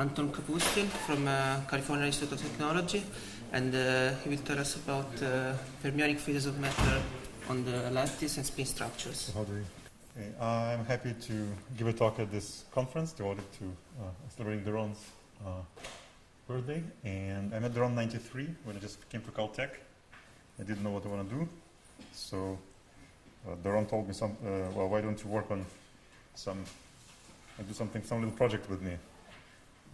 Anton Kapustin from California Institute of Technology, and he will tell us about fermionic phases of matter on the lattice and spin structures. I'm happy to give a talk at this conference devoted to celebrating Doron's birthday. And I met Doron in '93 when I just came to Caltech. I didn't know what I want to do, so Doron told me, well, why don't you work on some little project with me?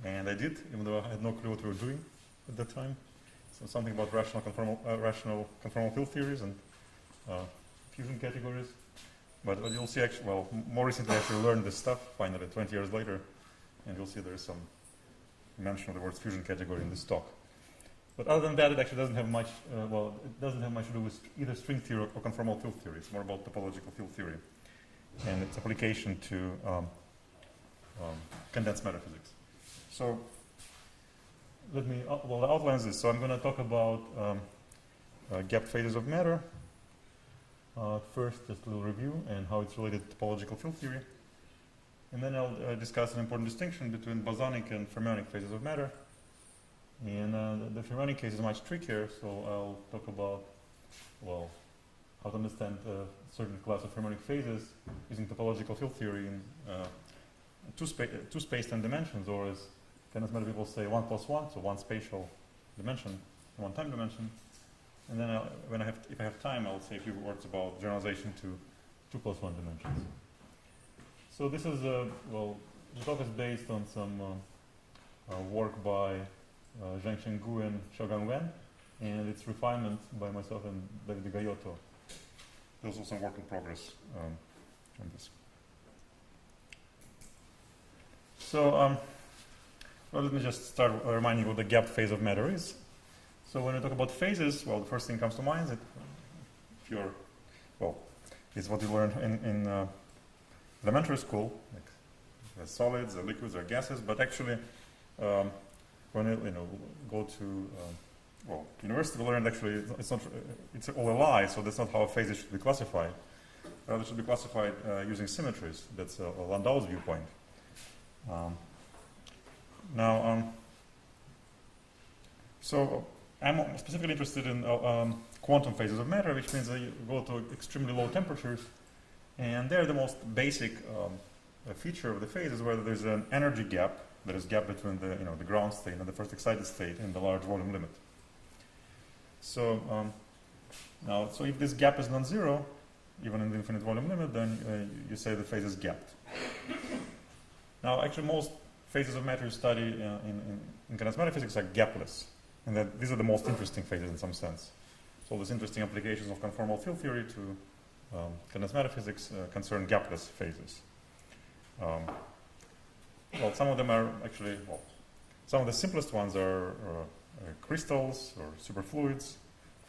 And I did, even though I had no clue what we were doing at that time. So something about rational conformal field theories and fusion categories. But you'll see, actually, well, more recently I actually learned this stuff, finally, 20 years later. And you'll see there's some mention of the word fusion category in this talk. But other than that, it actually doesn't have much, it doesn't have much to do with either string theory or conformal field theory. It's more about topological field theory and its application to condensed matter physics. So let me outline this. So I'm going to talk about gapped phases of matter. First, just a little review and how it's related to topological field theory. And then I'll discuss an important distinction between bosonic and fermionic phases of matter. And the fermionic case is much trickier, so I'll talk about, well, how to understand a certain class of fermionic phases using topological field theory in two space-time dimensions, or as condensed matter people say, 1 plus 1, so one spatial dimension, one time dimension. And then if I have time, I'll say a few words about generalization to 2 plus 1 dimensions. So this is, well, the talk is based on some work by Zhengsheng Gu and Xiaogang Wen, and its refinement by myself and David Gayotto. There's also some work in progress on this. So, well, let me just start reminding you what the gapped phase of matter is. So when we talk about phases, well, the first thing comes to mind is that it's what you learned in elementary school, like there's solids, there liquids, there gases. But actually, when you go to university, we learned actually it's all a lie. So that's not how phases should be classified. Rather, it should be classified using symmetries. That's Landau's viewpoint. So I'm specifically interested in quantum phases of matter, which means that you go to extremely low temperatures, and they're the most basic feature of the phase is where there's an energy gap, that is gap between the ground state and the first excited state in the large volume limit. So so if this gap is non-zero, even in the infinite volume limit, then you say the phase is gapped. Now, actually, most phases of matter you study in condensed matter physics are gapless, and that these are the most interesting phases in some sense. So, these interesting applications of conformal field theory to condensed matter physics concern gapless phases. Well, some of them are actually, some of the simplest ones are crystals or superfluids,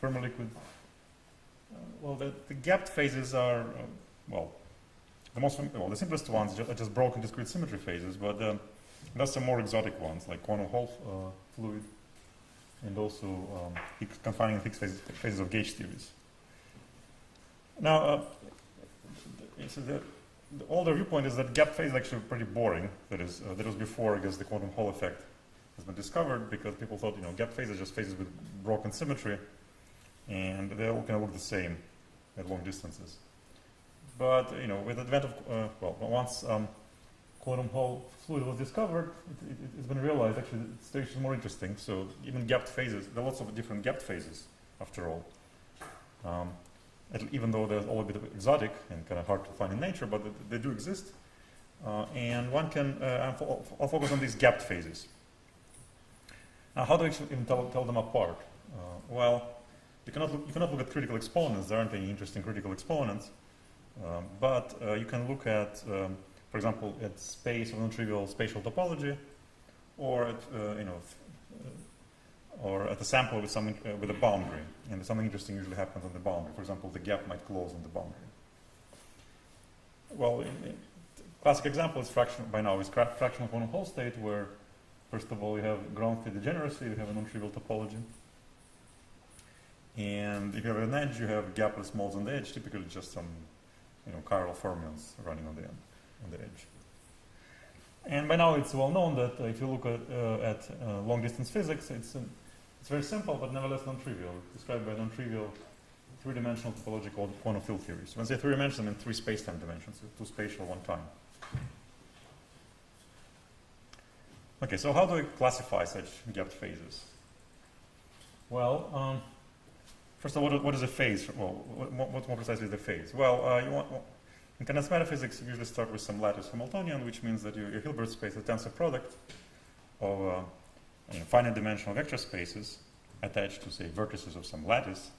thermoliquid. The gapped phases are, the simplest ones are just broken discrete symmetry phases, but there's some more exotic ones like quantum Hall fluid, and also confining Higgs phases of gauge theories. Now, the older viewpoint is that gap phase is actually pretty boring. That was before, I guess, the quantum Hall effect has been discovered, because people thought, gap phases are just phases with broken symmetry, and they all kind of look the same at long distances. But with the advent of once quantum Hall fluid was discovered, it's been realized actually the situation is more interesting. So even gapped phases, there are lots of different gapped phases after all. Even though they're all a bit exotic and kind of hard to find in nature, but they do exist. And one can, I'll focus on these gapped phases. Now, how do we even tell them apart? Well, you cannot look at critical exponents. There aren't any interesting critical exponents. But you can look at, for example, at space of non-trivial spatial topology, or at or at a sample with a boundary, and something interesting usually happens on the boundary. For example, the gap might close on the boundary. Well, classic example is fractional quantum Hall state, where first of all you have ground state degeneracy, you have a non-trivial topology. And if you have an edge, you have gapless modes on the edge, typically just some chiral fermions running on the edge. And by now it's well known that if you look at long-distance physics, it's very simple, but nevertheless non-trivial. Described by non-trivial three-dimensional topological quantum field theories. When I say three-dimensional, I mean three space-time dimensions, so two spatial, one time. Okay, so how do we classify such gapped phases? Well, first of all, what is a phase? Well, what more precisely is the phase? Well, in condensed matter physics, you usually start with some lattice Hamiltonian, which means that your Hilbert space is a tensor product of finite dimensional vector spaces attached to, say, vertices of some lattice.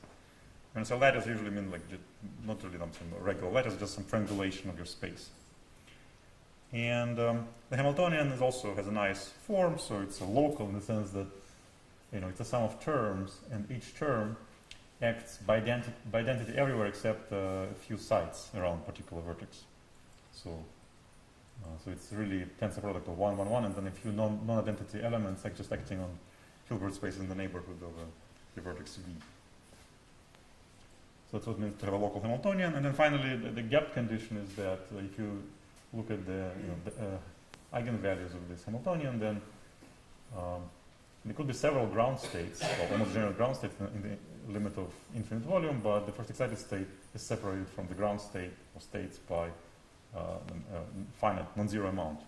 When I say lattice, I usually mean like not really some regular lattice, just some triangulation of your space. And the Hamiltonian also has a nice form, so it's a local in the sense that it's a sum of terms, and each term acts by identity everywhere except a few sites around a particular vertex. So it's really a tensor product of 1, 1, 1, and then a few non-identity elements like just acting on Hilbert space in the neighborhood of the vertex V. So that's what it means to have a local Hamiltonian. And then finally, the gap condition is that if you look at the eigenvalues of this Hamiltonian, then there could be several ground states, or almost general ground states in the limit of infinite volume, but the first excited state is separated from the ground state or states by finite non-zero amount.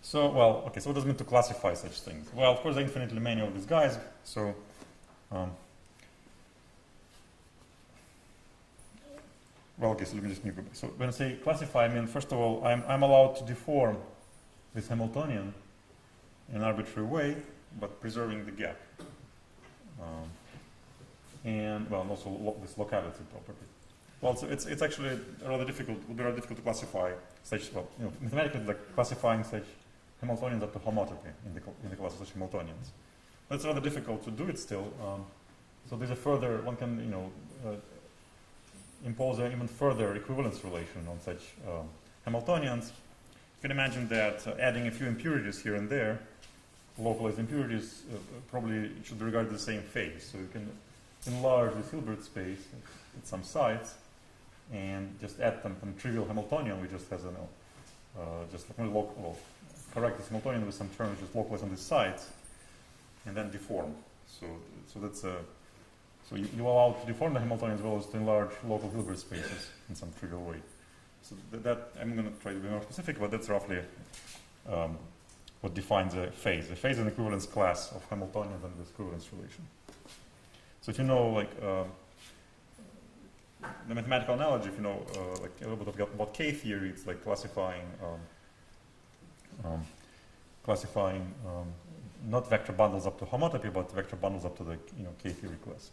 So, well, okay, so what does it mean to classify such things? Well, of course, there are infinitely many of these guys, so well, okay, so let me just go back. So when I say classify, I mean, first of all, I'm allowed to deform this Hamiltonian in an arbitrary way, but preserving the gap. And, well, and also this locality property. Well, so it's actually rather difficult, it would be rather difficult to classify such, well, mathematically, like classifying such Hamiltonians up to homotopy in the class of such Hamiltonians. But it's rather difficult to do it still. So there's a further, one can, impose an even further equivalence relation on such Hamiltonians. You can imagine that adding a few impurities here and there, localized impurities, probably should be regarded as the same phase. So you can enlarge this Hilbert space at some sites and just add some trivial Hamiltonian, which just has just like correct this Hamiltonian with some terms just localized on these sites, and then deform. So that's so you allow to deform the Hamiltonian as well as to enlarge local Hilbert spaces in some trivial way. So that I'm going to try to be more specific, but that's roughly what defines a phase. A phase is an equivalence class of Hamiltonians under this equivalence relation. So if you know, like, the mathematical analogy, if you know, like a little bit about K theory, it's like classifying not vector bundles up to homotopy, but vector bundles up to the K theory class.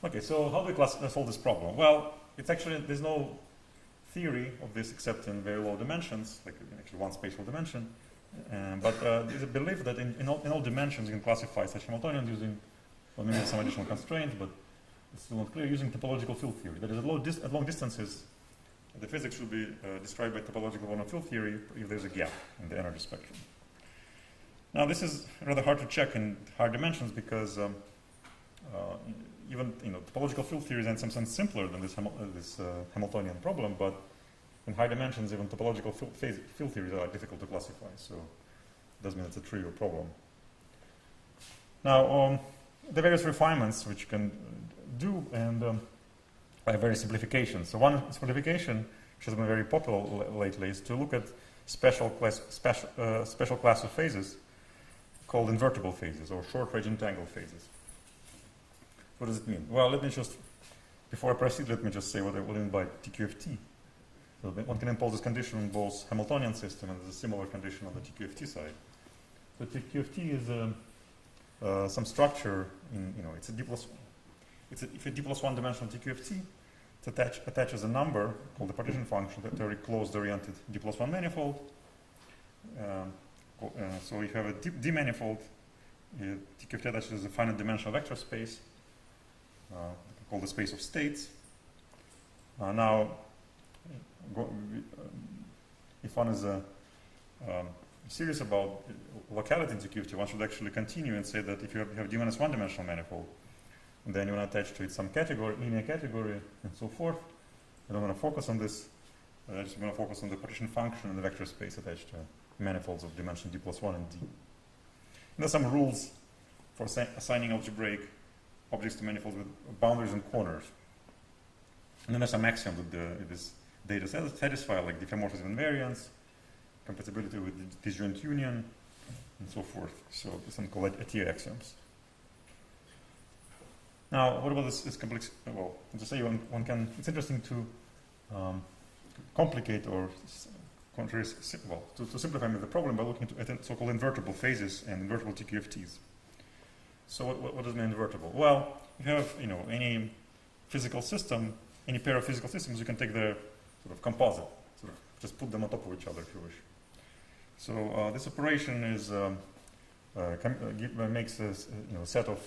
Okay, so how do we solve this problem? Well, it's actually, there's no theory of this except in very low dimensions, like actually one spatial dimension. But there's a belief that in all dimensions you can classify such Hamiltonians using, well, maybe some additional constraints, but it's still not clear, using topological field theory. That is, at long distances, the physics should be described by topological quantum field theory if there's a gap in the energy spectrum. Now, this is rather hard to check in higher dimensions because even topological field theory is in some sense simpler than this Hamiltonian problem, but in high dimensions, even topological field theories are difficult to classify, so it does mean it's a trivial problem. Now, the various refinements which you can do, and by various simplifications. So one simplification, which has been very popular lately, is to look at special class of phases called invertible phases or short-range entangled phases. What does it mean? Well, let me just, before I proceed, let me just say what I mean by TQFT. So one can impose this condition on both Hamiltonian system and there's a similar condition on the TQFT side. So TQFT is some structure in, it's a D plus, if a D plus one dimensional TQFT, it attaches a number called the partition function to a closed oriented D plus one manifold. So you have a D manifold, TQFT attaches a finite dimensional vector space, called the space of states. Now, if one is serious about locality in TQFT, one should actually continue and say that if you have D minus one dimensional manifold, and then you want to attach to it some category, linear category, and so forth. I don't want to focus on this I'm just going to focus on the partition function and the vector space attached to manifolds of dimension d+1 and d. And there's some rules for assigning algebraic objects to manifolds with boundaries and corners. And then there's some axioms that this data satisfy, like diffeomorphism invariance, compatibility with disjoint union, and so forth. So there's something called ATIA axioms. Now, what about this complex? Well, to say one can. It's interesting to complicate or to simplify the problem by looking at so-called invertible phases and invertible TQFTs. So what does mean invertible? Well, if you have any physical system, any pair of physical systems, you can take the sort of composite, sort of just put them on top of each other if you wish. So this operation is makes a set of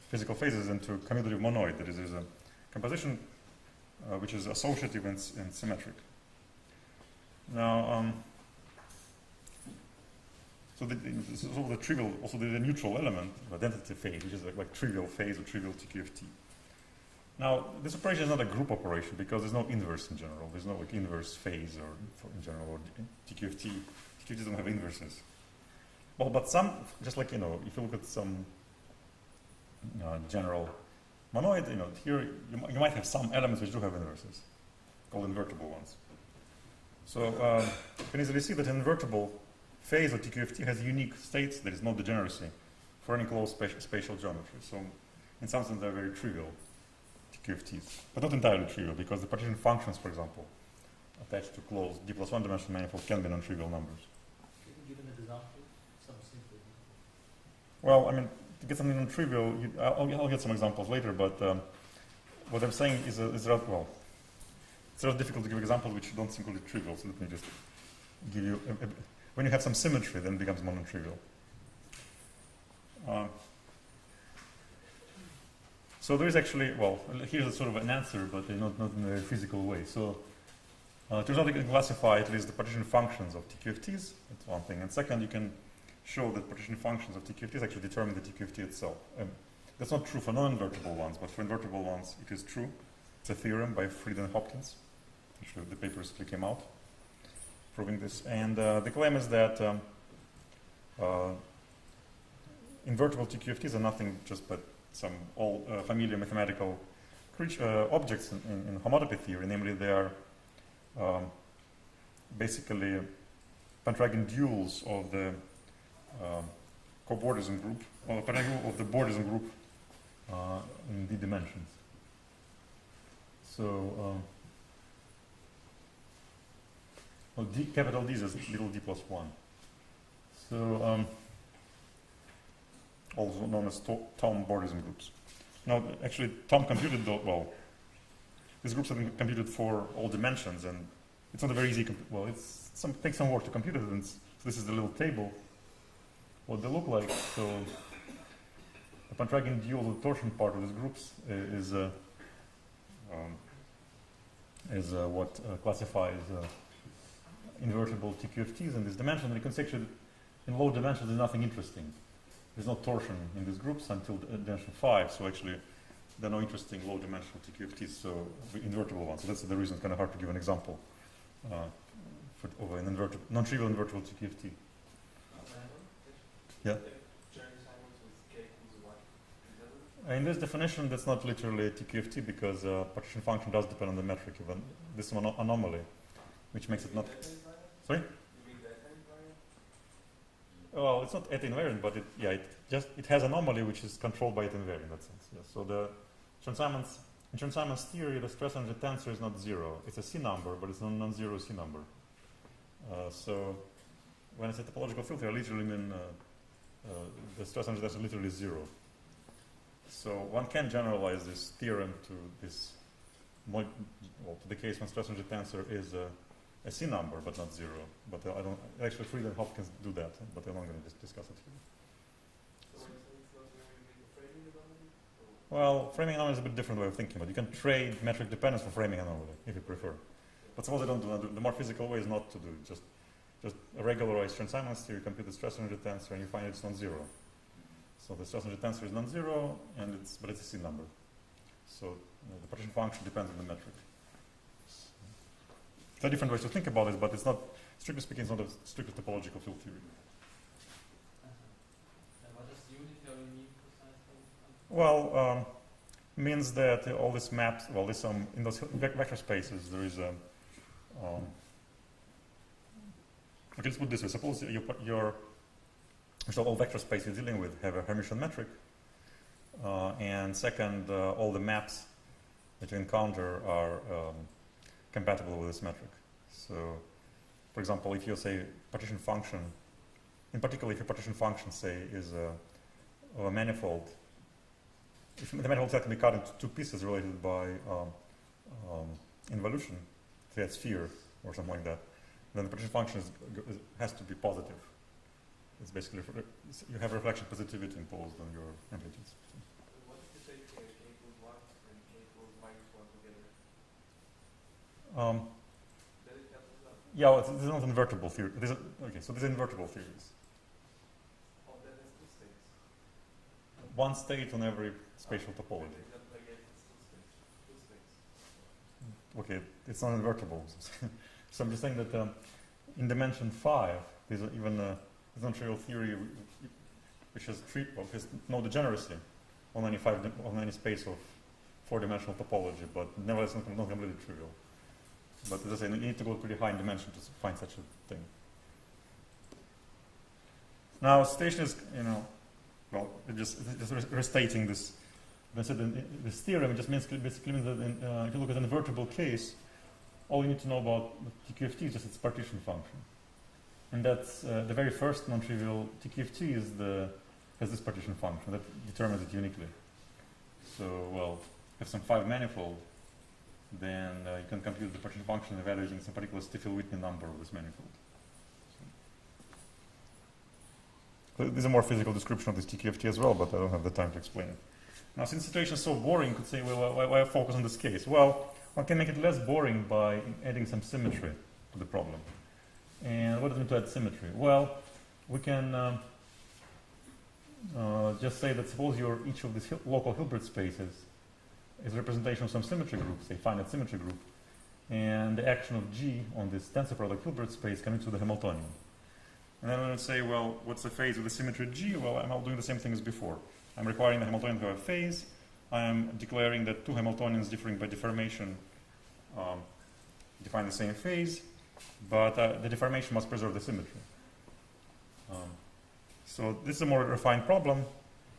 physical phases into commutative monoid. That is, there's a composition which is associative and symmetric. Now, so this is also the trivial, also the neutral element, identity phase, which is like trivial phase or trivial TQFT. Now, this operation is not a group operation because there's no inverse in general. There's no like inverse phase or in general or TQFT. TQFT don't have inverses. Well, but some, just like if you look at some general monoid, here you might have some elements which do have inverses, called invertible ones. So you can easily see that an invertible phase of TQFT has unique states. There is no degeneracy for any closed spatial geometry. So in some sense, they're very trivial TQFTs, but not entirely trivial because the partition functions, for example, attached to closed d+1 dimensional manifolds can be non-trivial numbers. Can you give an example? Some simple. Well, I mean, to get something non-trivial, I'll get some examples later, but what I'm saying is it's rather difficult to give examples which don't seem really trivial, so let me just give you when you have some symmetry, then it becomes more non-trivial. So there is actually, well, here's a sort of an answer, but not in a physical way. So it turns out you can classify at least the partition functions of TQFTs, that's one thing. And second, you can show that partition functions of TQFTs actually determine the TQFT itself. That's not true for non-invertible ones, but for invertible ones, it is true. It's a theorem by Fried and Hopkins. Actually, the paper recently came out proving this. And the claim is that invertible TQFTs are nothing just but some familiar mathematical objects in homotopy theory. Namely, they are basically Pendragon duals of the cobordism group, or Pendragon of the bordism group in d dimensions. So, well, capital D is little d+1. So, also known as Thom bordism groups. Now, actually, Thom computed these groups have been computed for all dimensions, and it's not a very easy. Well, takes some work to compute it. And so this is the little table. What they look like. So, the Pendragon dual, the torsion part of these groups is what classifies invertible TQFTs in this dimension. And you can see actually in low dimensions there's nothing interesting. There's no torsion in these groups until dimension 5. So actually there are no interesting low dimensional TQFTs, so invertible ones. So that's the reason it's kind of hard to give an example of an non-trivial invertible TQFT. Yeah. In this definition, that's not literally a TQFT because partition function does depend on the metric. Even this is an anomaly, which makes it not. Sorry. Well, it's not eta invariant, but it has anomaly which is controlled by eta invariant in that sense. Yes. So in Chern-Simons theory, the stress energy tensor is not zero. It's a C number, but it's a non-zero C number. So when I say topological filter, I literally mean the stress energy tensor is literally zero. So one can generalize this theorem to this, to the case when stress energy tensor is a C number, but not zero. But I don't actually Fried and Hopkins do that, but I'm not going to discuss it here. So it's not going to make a framing anomaly? Well, framing anomaly is a bit different way of thinking, but you can trade metric dependence for framing anomaly if you prefer. But suppose I don't do the more physical way is not to do it. Just a regularized Chern-Simons theory, compute the stress energy tensor, and you find it's non-zero. So the stress energy tensor is non-zero, but it's a C number. So the partition function depends on the metric. There are different ways to think about it, but it's not, strictly speaking, it's not a strictly topological field theory. What does unitary mean precisely? Well, means that all these maps, well, there's in those vector spaces, there is a, okay, let's put it this way. Suppose all vector space you're dealing with have a Hermitian metric, and second, all the maps that you encounter are compatible with this metric. So, for example, if you say partition function, in particular, if your partition function, say, is a manifold, if the manifold set can be cut into two pieces related by involution, say a sphere or something like that, then the partition function has to be positive. It's basically, you have reflection positivity imposed on your amplitudes. What if you say k equals 1 and k equals -1 together? Then it cancels out. Yeah, well, this is not invertible theory. Okay, so these are invertible theories. Oh, then it's 2 states. One state on every spatial topology. The example I gave is 2 states. 2 states. Okay, it's not invertible. So I'm just saying that in dimension 5, there's even a non-trivial theory which has no degeneracy on any space of 4-dimensional topology, but nevertheless not completely trivial. But as I say, you need to go pretty high in dimension to find such a thing. Now, station is, well, just restating this. This theorem, it just basically means that if you look at an invertible case, all you need to know about TQFT is just its partition function. And that's the very first non-trivial TQFT has this partition function that determines it uniquely. So, well, if some 5 manifold, then you can compute the partition function evaluating some particular Stiefel-Whitney number of this manifold. So, this is a more physical description of this TQFT as well, but I don't have the time to explain it. Now, since the situation is so boring, you could say, well, why focus on this case? Well, one can make it less boring by adding some symmetry to the problem. And what does it mean to add symmetry? Well, we can just say that suppose each of these local Hilbert spaces is a representation of some symmetry group, say finite symmetry group, and the action of G on this tensor product Hilbert space commutes to the Hamiltonian. And then I would say, well, what's the phase of the symmetry G? Well, I'm doing the same thing as before. I'm requiring the Hamiltonian to have a phase. I'm declaring that 2 Hamiltonians differing by deformation define the same phase, but the deformation must preserve the symmetry. So this is a more refined problem,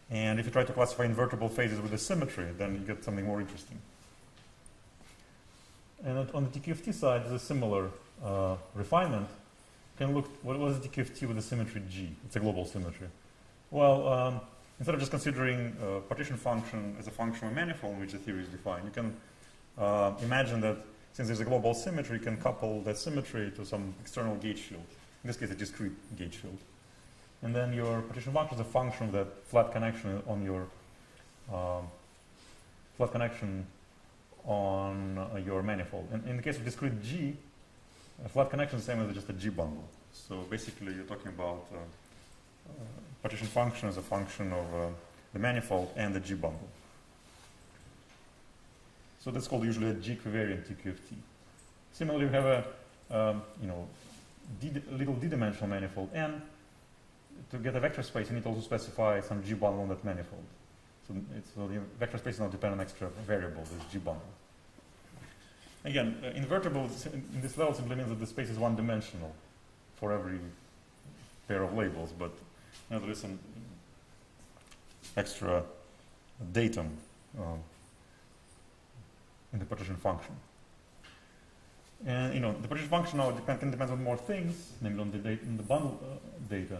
and if you try to classify invertible phases with the symmetry, then you get something more interesting. And on the TQFT side, there's a similar refinement. You can look, what was the TQFT with the symmetry G? It's a global symmetry. Well, instead of just considering partition function as a function of a manifold in which the theory is defined, you can imagine that since there's a global symmetry, you can couple that symmetry to some external gauge field. In this case, a discrete gauge field. And then your partition function is a function of that flat connection on your manifold. And in the case of discrete G, a flat connection is the same as just a G bundle. So basically, you're talking about partition function as a function of the manifold and the G bundle. So that's called usually a G-equivariant TQFT. Similarly, we have a little d-dimensional manifold, and to get a vector space, you need to also specify some G bundle on that manifold. So the vector space is not dependent on extra variable, this G bundle. Again, invertible in this level simply means that the space is one-dimensional for every pair of labels, but there is some extra datum in the partition function. And the partition function now can depend on more things, namely on the bundle data.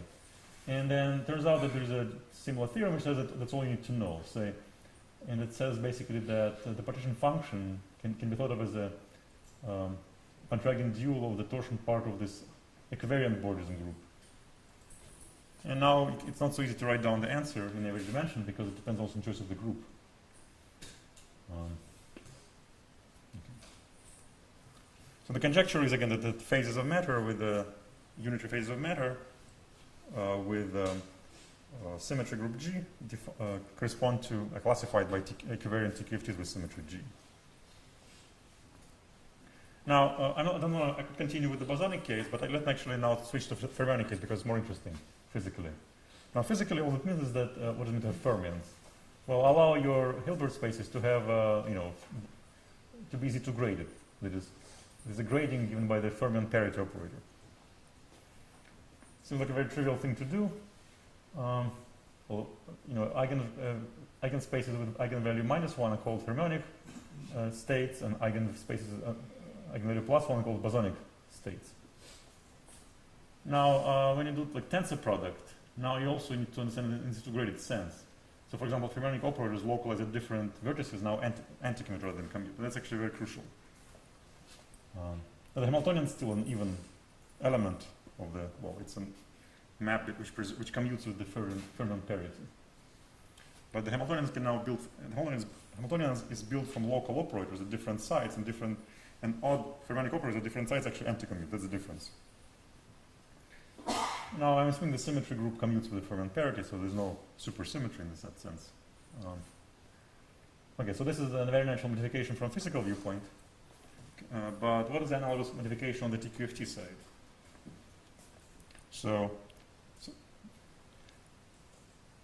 And then it turns out that there's a similar theorem which says that that's all you need to know. And it says basically that the partition function can be thought of as a contragent dual of the torsion part of this equivariant Borgesian group. And now it's not so easy to write down the answer in every dimension because it depends also on choice of the group. So the conjecture is again that the phases of matter with the unitary phases of matter with symmetry group G correspond to classified by equivariant TQFTs with symmetry G. Now, I don't know, I could continue with the bosonic case, but let's actually now switch to the fermionic case because it's more interesting physically. Now, physically, all it means is that, what does it mean to have fermions? Well, allow your Hilbert spaces to have, to be easy to grade it. That is, there's a grading given by the fermion parity operator. Seems like a very trivial thing to do. Eigenspaces with eigenvalue -1 are called fermionic states, and eigenspaces, eigenvalue +1 are called bosonic states. Now, when you do like tensor product, now you also need to understand the integrated sense. So, for example, fermionic operators localize at different vertices now anti-commute rather than commute. That's actually very crucial. The Hamiltonian is still an even element of the, well, it's a map which commutes with the fermion parity. But the Hamiltonians can now build, Hamiltonians is built from local operators at different sites, and odd fermionic operators at different sites actually anti-commute. That's the difference. Now, I'm assuming the symmetry group commutes with the fermion parity, so there's no supersymmetry in that sense. Okay, so this is a very natural modification from physical viewpoint. But what is the analogous modification on the TQFT side?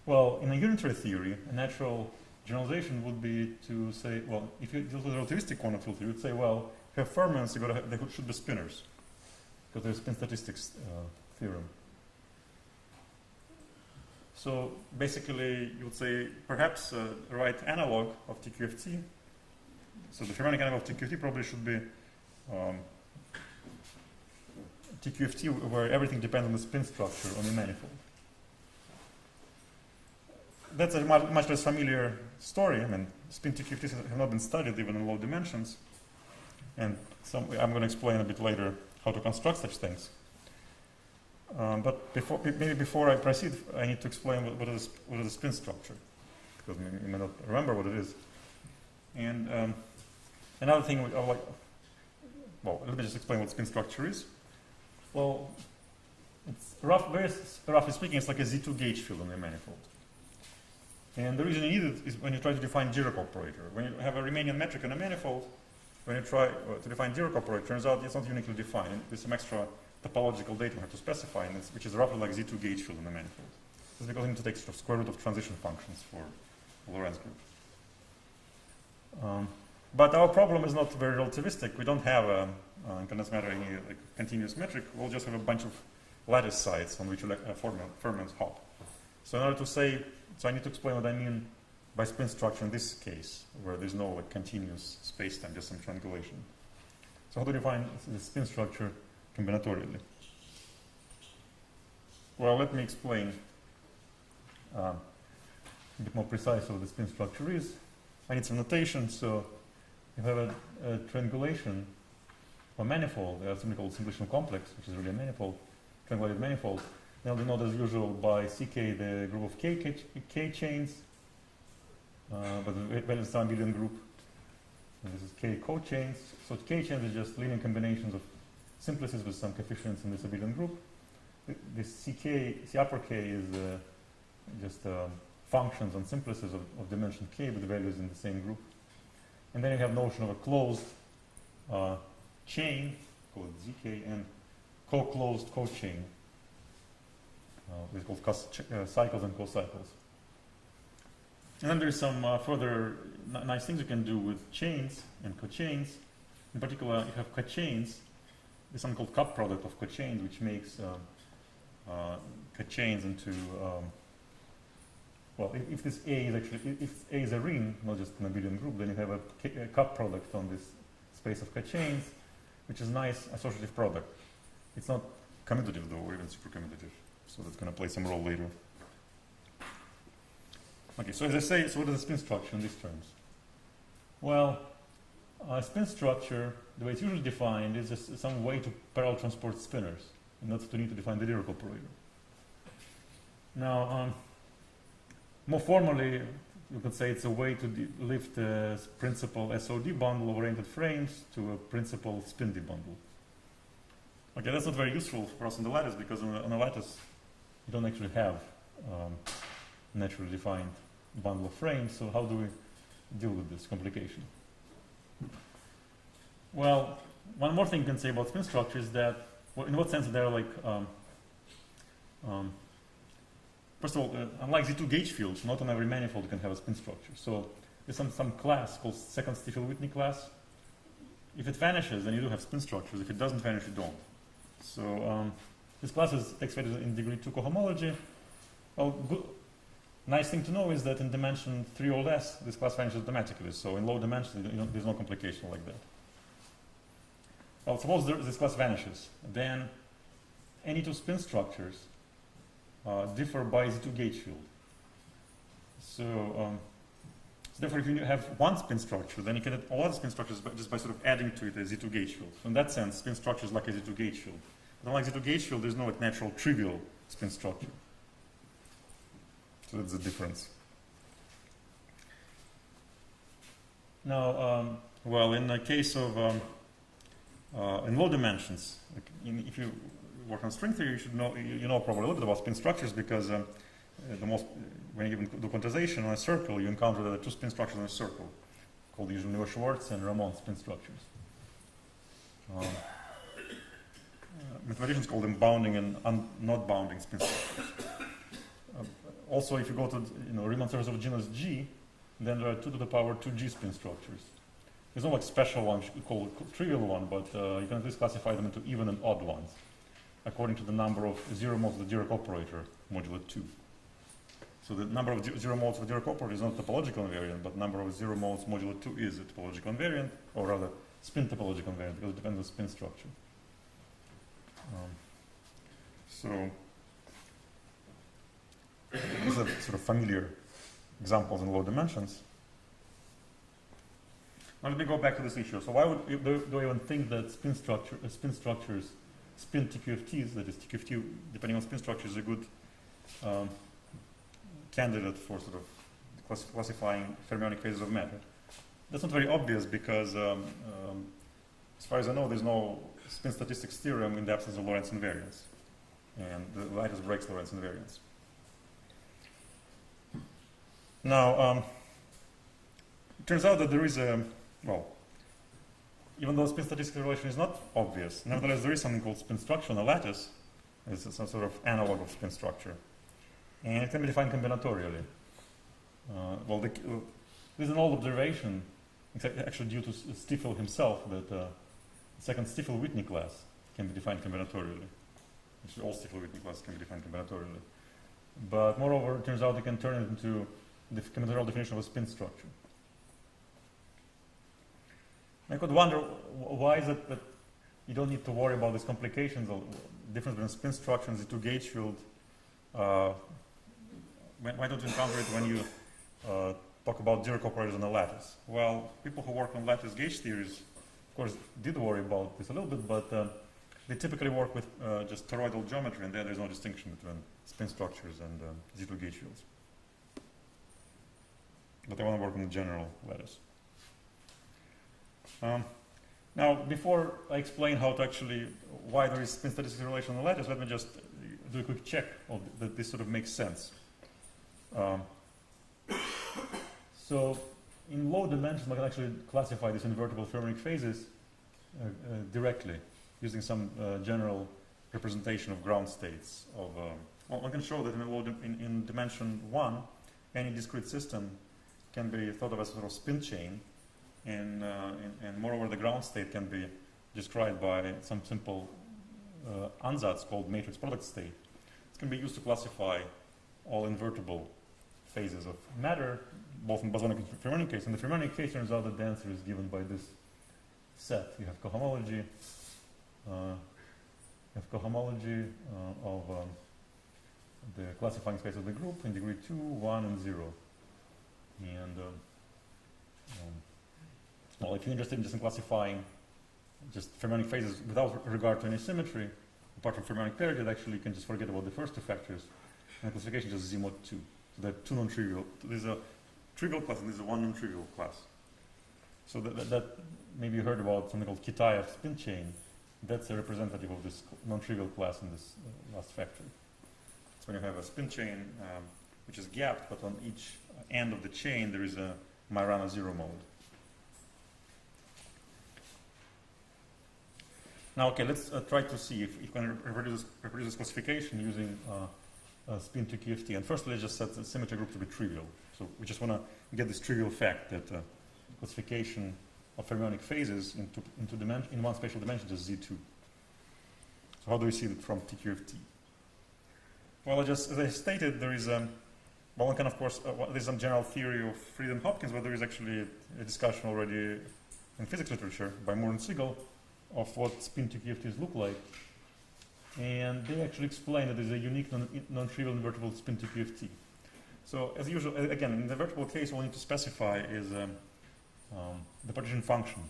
Well, in a unitary theory, a natural generalization would be to say, well, if you deal with relativistic quantum field theory, you'd say, well, if you have fermions, they should be spinors, because there's spin statistics theorem. So basically, you would say perhaps a right analog of TQFT. So the fermionic analog of TQFT probably should be TQFT, where everything depends on the spin structure on the manifold. That's a much less familiar story. I mean, spin TQFTs have not been studied even in low dimensions, and I'm going to explain a bit later how to construct such things. But before I proceed, I need to explain what is the spin structure, because you may not remember what it is. And another thing, let me just explain what spin structure is. Well, it's very roughly speaking, it's like a Z2 gauge field on the manifold. And the reason you need it is when you try to define Dirac operator. When you have a Riemannian metric on a manifold, when you try to define Dirac operator, it turns out it's not uniquely defined. There's some extra topological data you have to specify, which is roughly like Z2 gauge field in the manifold. It's because you need to take sort of square root of transition functions for Lorentz group. But our problem is not very relativistic. We don't have in condensed matter any continuous metric. We'll just have a bunch of lattice sites on which fermions hop. So in order to say, I need to explain what I mean by spin structure in this case, where there's no continuous space-time, just some triangulation. So how do you define the spin structure combinatorially? Well, let me explain a bit more precise what the spin structure is. I need some notation. So you have a triangulation or manifold. There's something called simplicial complex, which is really a manifold, triangulated manifold. They'll denote as usual by CK the group of K chains, but the valence time abelian group. And this is K co-chains. So K chains is just linear combinations of simplices with some coefficients in this abelian group. This C upper K is just functions on simplices of dimension K with the values in the same group. And then you have notion of a closed chain called ZK and co-closed co-chain. It's called cycles and co-cycles. And then there's some further nice things you can do with chains and cochains. In particular, you have cochains. There's something called cup product of cochains, which makes cochains into if this A is actually, if A is a ring, not just an abelian group, then you have a cup product on this space of cochains, which is a nice associative product. It's not commutative though, or even supercommutative. So that's going to play some role later. Okay, so as I say, so what is the spin structure in these terms? Well, a spin structure, the way it's usually defined, is just some way to parallel transport spinors, and not to need to define the Dirac operator. Now, more formally, you could say it's a way to lift a principal SOD bundle of oriented frames to a principal spin D bundle. Okay, that's not very useful for us on the lattice, because on a lattice, you don't actually have naturally defined bundle of frames, so how do we deal with this complication? Well, one more thing you can say about spin structure is that, well, in what sense they're like, first of all, unlike Z2 gauge fields, not on every manifold can have a spin structure. So there's some class called second Stiefel-Whitney class. If it vanishes, then you do have spin structures. If it doesn't vanish, you don't. So this class takes place in degree 2 cohomology. Well, good. Nice thing to know is that in dimension 3 or less, this class vanishes automatically. So in low dimensions, there's no complication like that. Well, suppose this class vanishes, then any two spin structures differ by Z2 gauge field. So therefore, if you have one spin structure, then you can add all other spin structures just by sort of adding to it a Z2 gauge field. So in that sense, spin structure is like a Z2 gauge field. But unlike Z2 gauge field, there's no like, natural trivial spin structure. So that's the difference. Now, well, in the case of in low dimensions, like if you work on string theory, you should know probably a little bit about spin structures because when you do quantization on a circle, you encounter the two spin structures in a circle, called usually Schwartz and Ramon spin structures. Mathematicians call them bounding and not bounding spin structures. Also, if you go to Riemann series of genus G, then there are 2 to the power 2G spin structures. There's no like special one, we call it trivial one, but you can at least classify them into even and odd ones, according to the number of zero modes of the Dirac operator modulo 2. So the number of zero modes of the Dirac operator is not topological invariant, but number of zero modes modulo 2 is a topological invariant, or rather spin topological invariant, because it depends on the spin structure. So these are sort of familiar examples in low dimensions. Now let me go back to this issue. So why do I even think that spin structures, spin TQFTs, that is TQFT depending on spin structure, is a good candidate for sort of classifying fermionic phases of matter? That's not very obvious because, as far as I know, there's no spin statistics theorem in the absence of Lorentz invariance, and the lattice breaks Lorentz invariance. Now, it turns out that there is a, well, even though spin statistics relation is not obvious, nevertheless there is something called spin structure on a lattice. It's some sort of analog of spin structure. And it can be defined combinatorially. Well, there's an old observation, actually due to Stiefel himself, that the second Stiefel-Whitney class can be defined combinatorially. Actually, all Stiefel-Whitney classes can be defined combinatorially. But moreover, it turns out you can turn it into the combinatorial definition of a spin structure. I could wonder why is it that you don't need to worry about these complications of difference between spin structure and Z2 gauge field. Why don't you encounter it when you talk about Dirac operators on a lattice? Well, people who work on lattice gauge theories, of course, did worry about this a little bit, but they typically work with just toroidal geometry, and there's no distinction between spin structures and Z2 gauge fields. But they want to work on the general lattice. Now, before I explain how to actually, why there is spin statistics relation on the lattice, let me just do a quick check that this sort of makes sense. So, in low dimensions, I can actually classify these invertible fermionic phases directly, using some general representation of ground states. Well, I can show that in dimension 1, any discrete system can be thought of as a sort of spin chain, and moreover, the ground state can be described by some simple ansatz called matrix product state. It can be used to classify all invertible phases of matter, both in bosonic and fermionic case. In the fermionic case, turns out that the answer is given by this set. You have cohomology. Of the classifying space of the group in degree 2, 1, and 0. And well, if you're interested in just in classifying just fermionic phases without regard to any symmetry, apart from fermionic parity, actually you can just forget about the first two factors, and the classification is just Z mod 2. So there are two non-trivial. There's a trivial class and there's a one non-trivial class. So that maybe you heard about something called Kitaev spin chain. That's a representative of this non-trivial class in this last factor. So when you have a spin chain which is gapped, but on each end of the chain there is a Majorana zero mode. Now, okay, let's try to see if we can reproduce this classification using spin to QFT. And first, let's just set the symmetry group to be trivial. So we just want to get this trivial fact that classification of fermionic phases in one spatial dimension is Z2. So how do we see that from TQFT? Well, as I stated, there is well, one can, of course, there's some general theory of Frieden-Hopkins, but there is actually a discussion already in physics literature by Moore and Siegel of what spin to QFTs look like. And they actually explain that there's a unique non-trivial invertible spin to QFT. So as usual, again, in the invertible case, all we need to specify is the partition function.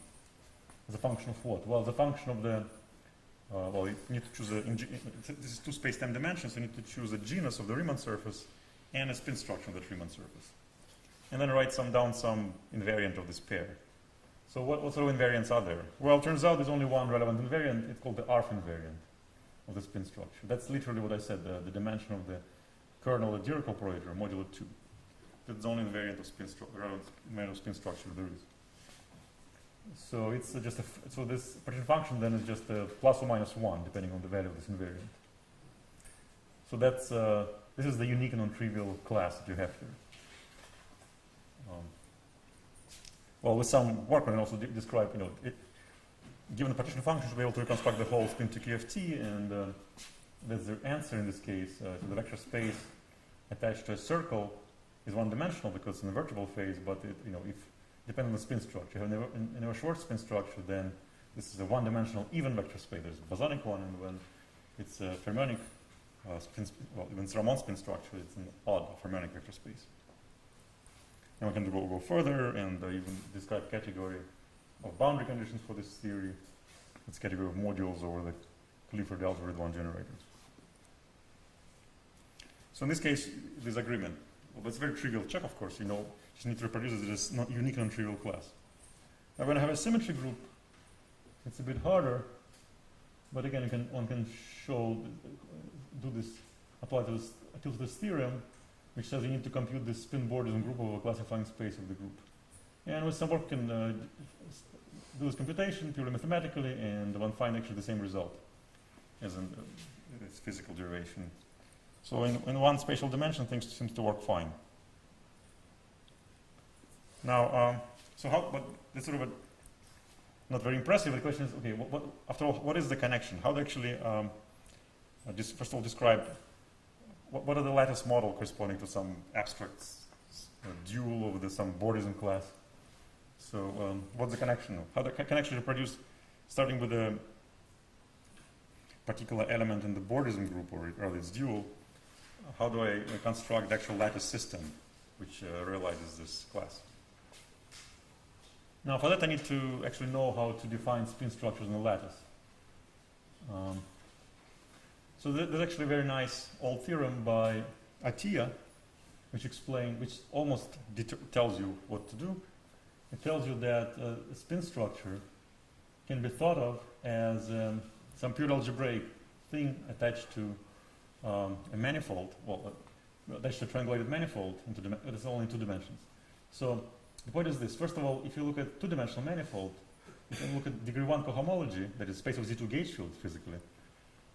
As a function of what? Well, the function of the, well, you need to choose this is two space-time dimensions, so you need to choose a genus of the Riemann surface and a spin structure of that Riemann surface. And then write down some invariant of this pair. So what sort of invariants are there? Well, it turns out there's only one relevant invariant. It's called the ARF invariant of the spin structure. That's literally what I said, the dimension of the kernel of the Dirac operator, modulo 2. That's the only invariant of relevant invariant of spin structure there is. So it's just so this partition function then is just a plus or minus 1, depending on the value of this invariant. So that's this is the unique and non-trivial class that you have here. Well, with some work, we can also describe, given the partition function, should be able to reconstruct the whole spin to QFT, and that's the answer in this case. So the vector space attached to a circle is one-dimensional because it's an invertible phase, but if depending on the spin structure, you have an Schwarz spin structure, then this is a one-dimensional even vector space. There's a bosonic one, and when it's a fermionic spin, well, when it's a Ramon spin structure, it's an odd fermionic vector space. And we can go further and even describe category of boundary conditions for this theory. It's category of modules over the Clifford algebra one generators. So in this case, this agreement, well, it's a very trivial check, of course. Just need to reproduce it as a unique non-trivial class. Now, when I have a symmetry group, it's a bit harder. But again, one can apply to this theorem, which says you need to compute the spin bordism group of a classifying space of the group. And with some work, you can do this computation purely mathematically, and one find actually the same result as in its physical derivation. So in one spatial dimension, things seem to work fine. Now, but that's sort of not very impressive. The question is, okay, after all, what is the connection? How to actually, first of all, describe what are the lattice model corresponding to some abstract dual over some bordism class? So what's the connection? How can actually reproduce, starting with a particular element in the bordism group or its dual, how do I construct the actual lattice system which realizes this class? Now, for that, I need to actually know how to define spin structures in a lattice. So there's actually a very nice old theorem by Atiyah, which almost tells you what to do. It tells you that a spin structure can be thought of as some pure algebraic thing attached to a manifold, attached to a triangulated manifold. It's only in 2 dimensions. So the point is this. First of all, if you look at 2-dimensional manifold, you can look at degree 1 cohomology, that is space of Z2 gauge field physically.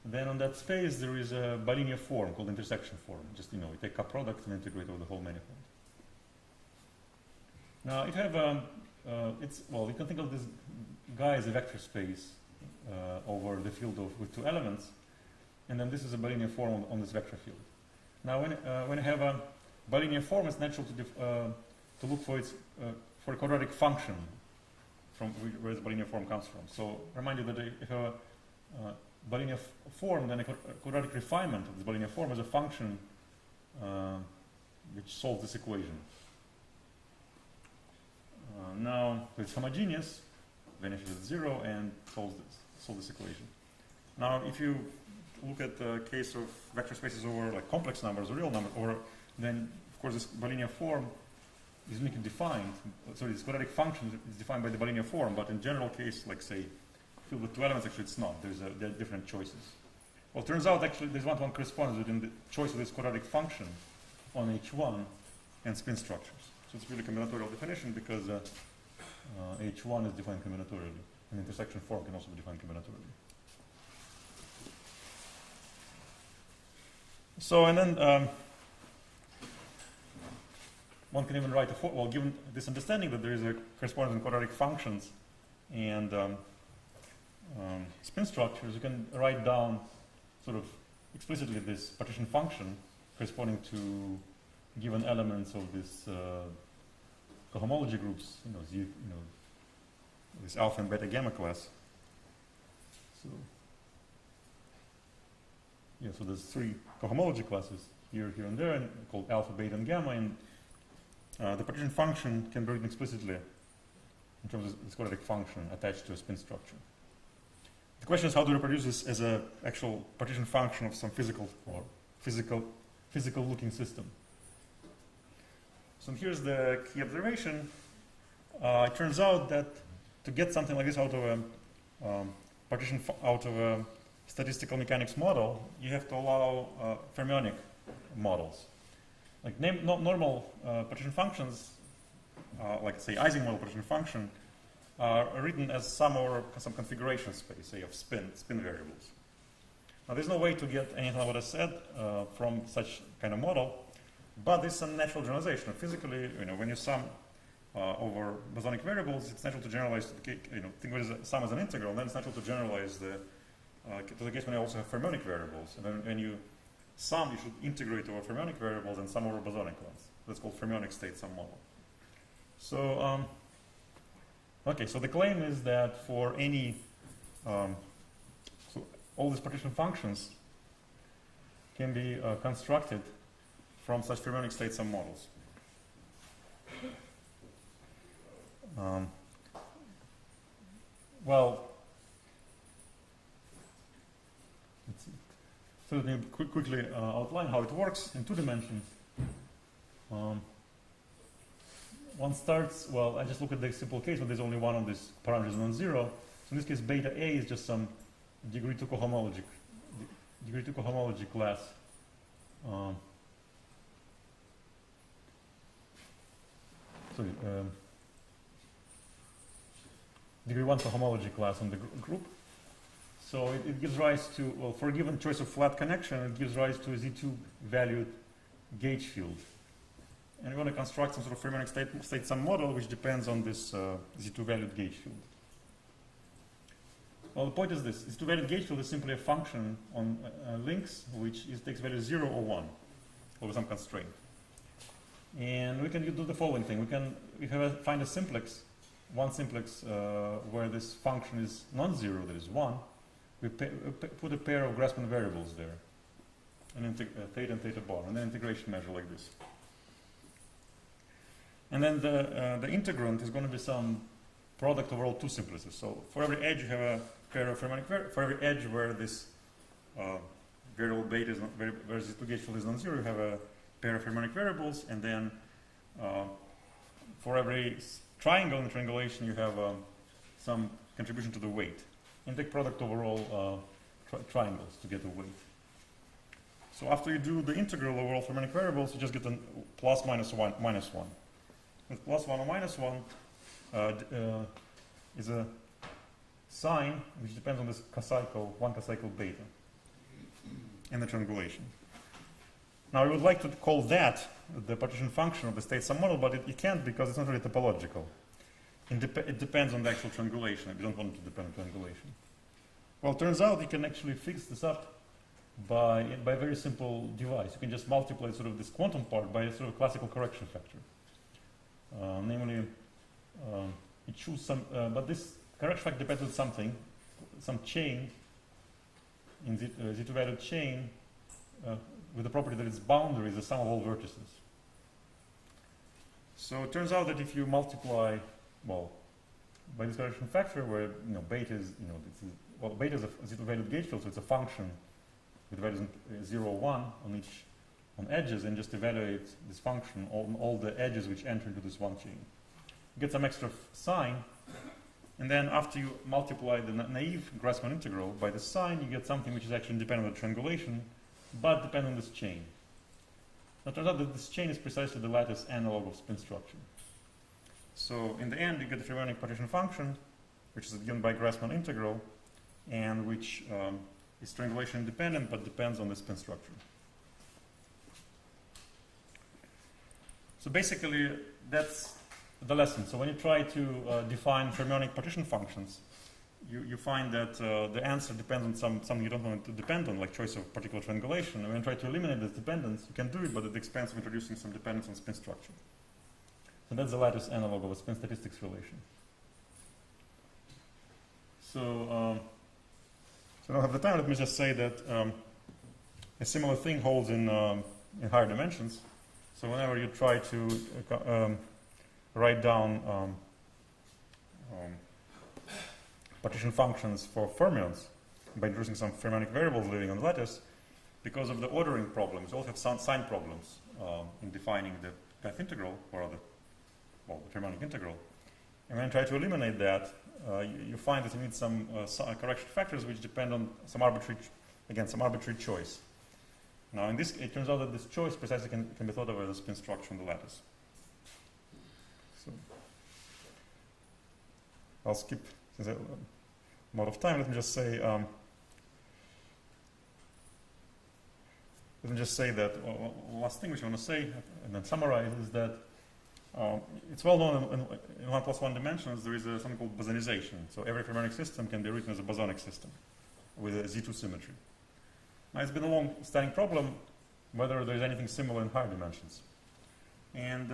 Then on that space, there is a bilinear form called intersection form. Just, you take a product and integrate over the whole manifold. Now, if you have, you can think of this guy as a vector space over the field with 2 elements. And then this is a bilinear form on this vector field. Now, when you have a bilinear form, it's natural to look for a quadratic function from where the bilinear form comes from. So remind you that if you have a bilinear form, then a quadratic refinement of this bilinear form is a function which solves this equation. Now it's homogeneous, vanishes at 0, and solves this equation. Now, if you look at the case of vector spaces over like complex numbers or real numbers, then of course this bilinear form is uniquely defined. So this quadratic function is defined by the bilinear form, but in general case, like say, filled with 2 elements, actually it's not. There are different choices. Well, it turns out actually there's one-to-one correspondence between the choice of this quadratic function on H1 and spin structures. So it's really combinatorial definition because H1 is defined combinatorially, and intersection form can also be defined combinatorially. So, and then one can even write well, given this understanding that there is a correspondence in quadratic functions and spin structures, you can write down sort of explicitly this partition function corresponding to given elements of this cohomology groups, this alpha and beta gamma class. So, yeah, so there's 3 cohomology classes here, here, and there, and called alpha, beta, and gamma, and the partition function can be written explicitly in terms of this quadratic function attached to a spin structure. The question is how to reproduce this as an actual partition function of some physical or physical looking system. So here's the key observation. It turns out that to get something like this out of a out of a statistical mechanics model, you have to allow fermionic models. Like normal partition functions, like say Ising model partition function, are written as some configuration space, say of spin variables. Now there's no way to get anything what I said from such kind of model, but there's some natural generalization. Physically, when you sum over bosonic variables, it's natural to generalize. Think of sum as an integral, and then it's natural to generalize to the case when you also have fermionic variables. And then when you sum, you should integrate over fermionic variables and sum over bosonic ones. That's called fermionic state sum model. So, okay, so the claim is that for any, so all these partition functions can be constructed from such fermionic state sum models. Well, let's see. So let me quickly outline how it works in 2 dimensions. One starts, well, I just look at the simple case when there's only one of these parameters non-zero. So in this case, beta A is just some degree 2 cohomology class. Degree 1 cohomology class on the group. So it gives rise to, well, for a given choice of flat connection, it gives rise to a Z2 valued gauge field. And we want to construct some sort of fermionic state sum model which depends on this Z2 valued gauge field. Well, the point is this. Z2 valued gauge field is simply a function on links which takes value 0 or 1 over some constraint. And we can do the following thing. We find a simplex, one simplex where this function is non-zero, that is 1. We put a pair of Grassmann variables there, and theta and theta bar, and then integration measure like this. And then the integrand is going to be some product over all 2 simplices. So for every edge, you have a pair of fermionic for every edge where this variable beta is where this gauge field is non-zero, you have a pair of fermionic variables, and then for every triangle in the triangulation, you have some contribution to the weight. And take product over all triangles to get the weight. So after you do the integral over all fermionic variables, you just get a plus minus 1 minus 1. With plus 1 or minus 1 is a sign which depends on this cocycle, 1 cocycle beta in the triangulation. Now we would like to call that the partition function of the state sum model, but you can't because it's not really topological. It depends on the actual triangulation. We don't want it to depend on triangulation. Well, it turns out you can actually fix this up by a very simple device. You can just multiply sort of this quantum part by a sort of classical correction factor. Namely, it chooses some, but this correction factor depends on something, some chain, in Z2 valued chain, with the property that its boundary is the sum of all vertices. So it turns out that if you multiply, well, by this correction factor, where beta is, beta is a Z2 valued gauge field, so it's a function with values 0 or 1 on edges, and just evaluate this function on all the edges which enter into this one chain. You get some extra sign, and then after you multiply the naive Grassmann integral by the sign, you get something which is actually independent of triangulation, but dependent on this chain. Now it turns out that this chain is precisely the lattice analog of spin structure. So in the end, you get the fermionic partition function, which is given by Grassmann integral, and which is triangulation independent, but depends on the spin structure. So basically, that's the lesson. So when you try to define fermionic partition functions, you find that the answer depends on something you don't want it to depend on, like choice of particular triangulation. And when you try to eliminate this dependence, you can do it, but at the expense of introducing some dependence on spin structure. So that's the lattice analog of a spin statistics relation. So, so I don't have the time. Let me just say that a similar thing holds in higher dimensions. So whenever you try to write down partition functions for fermions by introducing some fermionic variables living on the lattice, because of the ordering problems, you also have some sign problems in defining the path integral, or the fermionic integral. And when you try to eliminate that, you find that you need some correction factors which depend on some arbitrary choice. Now, in this, it turns out that this choice precisely can be thought of as a spin structure on the lattice. So, I'll skip since I'm out of time. Let me just say that last thing which I want to say and then summarize is that it's well known in 1 + 1 dimensions there is something called bosonization. So every fermionic system can be written as a bosonic system with a Z2 symmetry. Now, it's been a long-standing problem whether there's anything similar in higher dimensions. And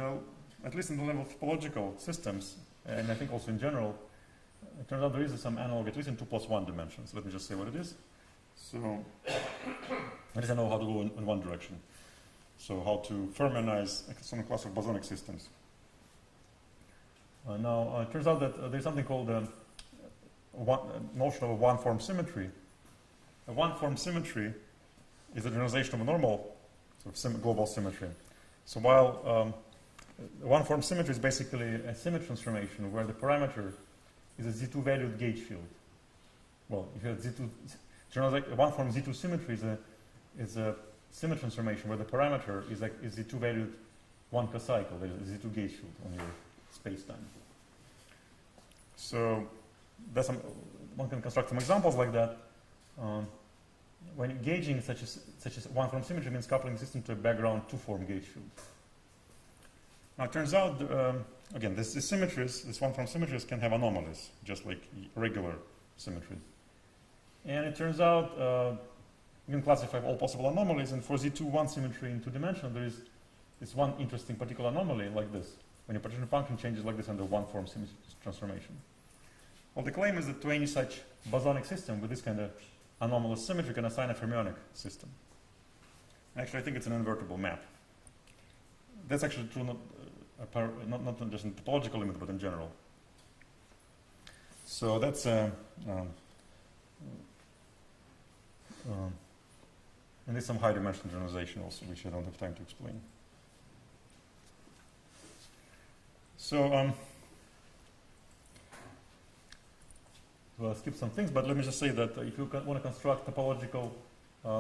at least in the level of topological systems, and I think also in general, it turns out there is some analog, at least in 2 + 1 dimensions. Let me just say what it is. So, at least I know how to go in one direction. So, how to fermionize some class of bosonic systems. Now, it turns out that there's something called notion of a one-form symmetry. A one-form symmetry is a generalization of a normal sort of global symmetry. So while one-form symmetry is basically a symmetry transformation where the parameter is a Z2-valued gauge field. Well, if you have Z2, a one-form Z2 symmetry is a symmetry transformation where the parameter is Z2-valued one cocycle, that is a Z2 gauge field on your space-time. So one can construct some examples like that. When gauging such as one-form symmetry means coupling the system to a background two-form gauge field. Now it turns out, again, these symmetries, this one-form symmetries can have anomalies, just like regular symmetry. And it turns out you can classify all possible anomalies, and for Z2-1 symmetry in 2 dimensions, there is this one interesting particular anomaly like this, when your partition function changes like this under one-form symmetry transformation. Well, the claim is that to any such bosonic system with this kind of anomalous symmetry, you can assign a fermionic system. Actually, I think it's an invertible map. That's actually true not just in topological limit, but in general. So that's and there's some high-dimensional generalization also, which I don't have time to explain. So well, I'll skip some things, but let me just say that if you want to construct topological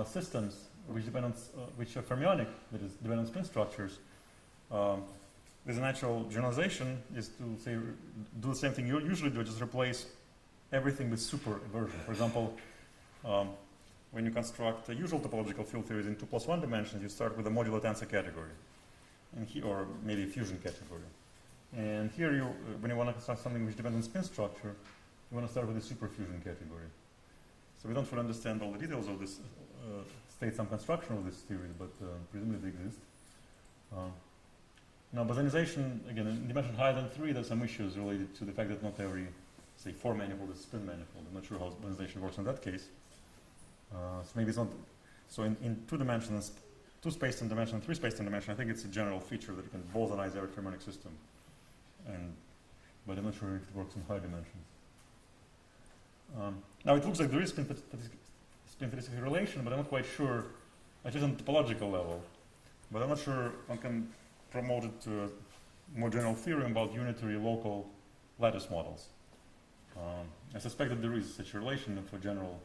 systems which depend on which are fermionic, that is, depend on spin structures, there's a natural generalization is to say do the same thing you usually do, just replace everything with super inversion. For example, when you construct usual topological field theories in 2 + 1 dimensions, you start with a modular tensor category, and or maybe a fusion category. And here, when you want to construct something which depends on spin structure, you want to start with a superfusion category. So we don't fully understand all the details of this, state some construction of this theory, but presumably they exist. Now, bosonization, again, in dimension higher than 3, there's some issues related to the fact that not every, say, 4 manifold is spin manifold. I'm not sure how bosonization works in that case. So maybe it's not. So in 2 dimensions, 2 space-time dimension, 3 space-time dimension, I think it's a general feature that you can bosonize every fermionic system. But I'm not sure if it works in high dimensions. Now it looks like there is spin statistic relation, but I'm not quite sure, at least on the topological level. But I'm not sure one can promote it to a more general theorem about unitary local lattice models. I suspect that there is such a relation for general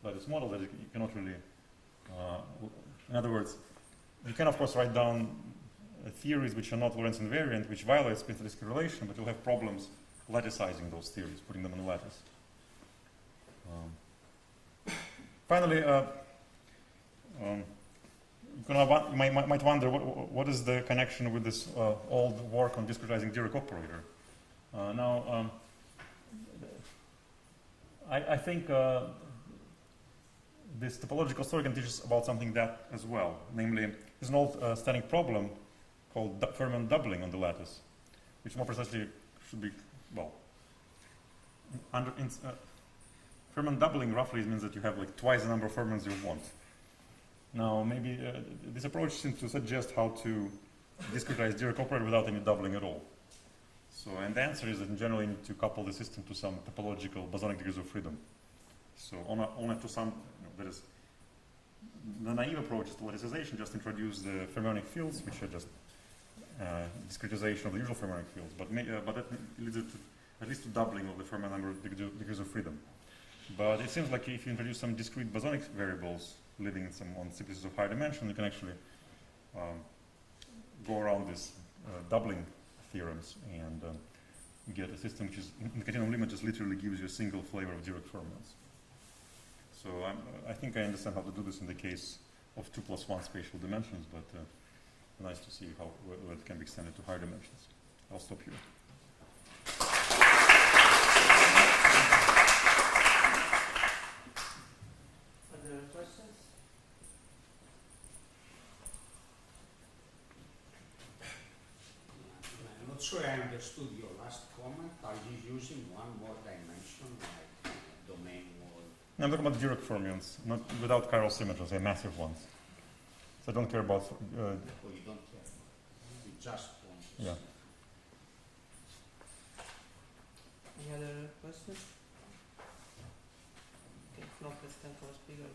lattice model that you cannot really, in other words, you can of course write down theories which are not Lorentz invariant, which violate spin statistic relation, but you'll have problems latticizing those theories, putting them on a lattice. Finally, might wonder what is the connection with this old work on discretizing Dirac operator. I think this topological story can teach us about something that as well. Namely, there's an old standing problem called fermion doubling on the lattice, which more precisely should be, well, fermion doubling roughly means that you have like twice the number of fermions you want. Now, maybe this approach seems to suggest how to discretize Dirac operator without any doubling at all. So, and the answer is that in general you need to couple the system to some topological bosonic degrees of freedom. So, only to some, that is, the naive approach is to latticization, just introduce the fermionic fields, which are just discretization of the usual fermionic fields, but that leads to at least to doubling of the fermion number of degrees of freedom. But it seems like if you introduce some discrete bosonic variables living in on simplices of higher dimension, you can actually go around this doubling theorems and get a system which is, in the continuum limit, just literally gives you a single flavor of Dirac fermions. So I think I understand how to do this in the case of 2+1 spatial dimensions, but nice to see how it can be extended to higher dimensions. I'll stop here. Other questions? I'm not sure I understood your last comment. Are you using one more dimension, like domain wall? No, I'm talking about Dirac fermions, not without chiral symmetries, they're massive ones. So I don't care about. Oh, you don't care. You just want to Yeah. see. Any other questions? Okay, if not, let's thank our speaker.